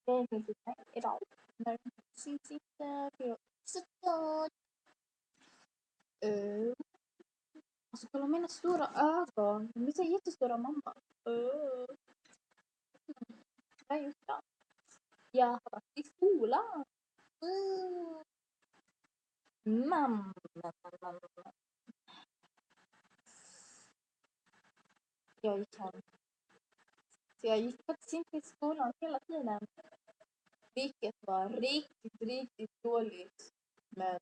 Det finns lite idag. När sitter på sitter. Alltså kolla mina stora ögon. De är så jättestora, mamma. Vad har jag gjort då? Jag har varit i skolan. Mamma. Jag gick hem. Så jag gick faktiskt inte i skolan hela tiden. Vilket var riktigt dåligt. Men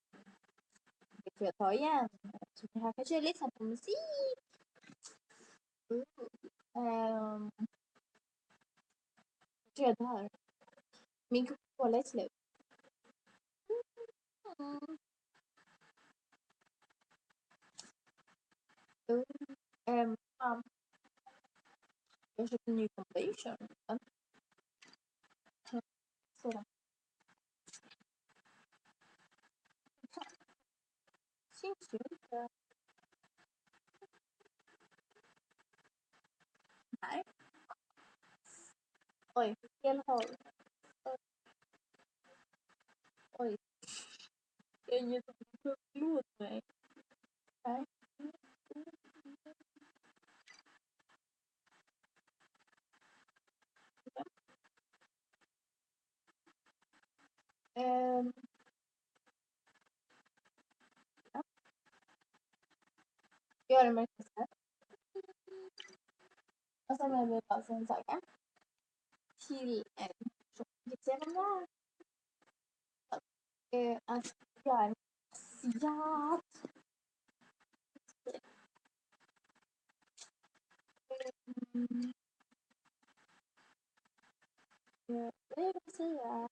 det får jag ta igen. Så det här kanske jag lyssnar på musik. Jag tror jag dör. Min Coca-Cola är slut. Jag köpte en ny foundation. Sådan. Syns ju inte. Nej. Oj, fel håll. Oj. Jag är jättebra. Förlåt mig. Nej. Ja. Gör det märkligt här. Och sen är det bara en sak till en person. Att jag är asiat. Jag vill säga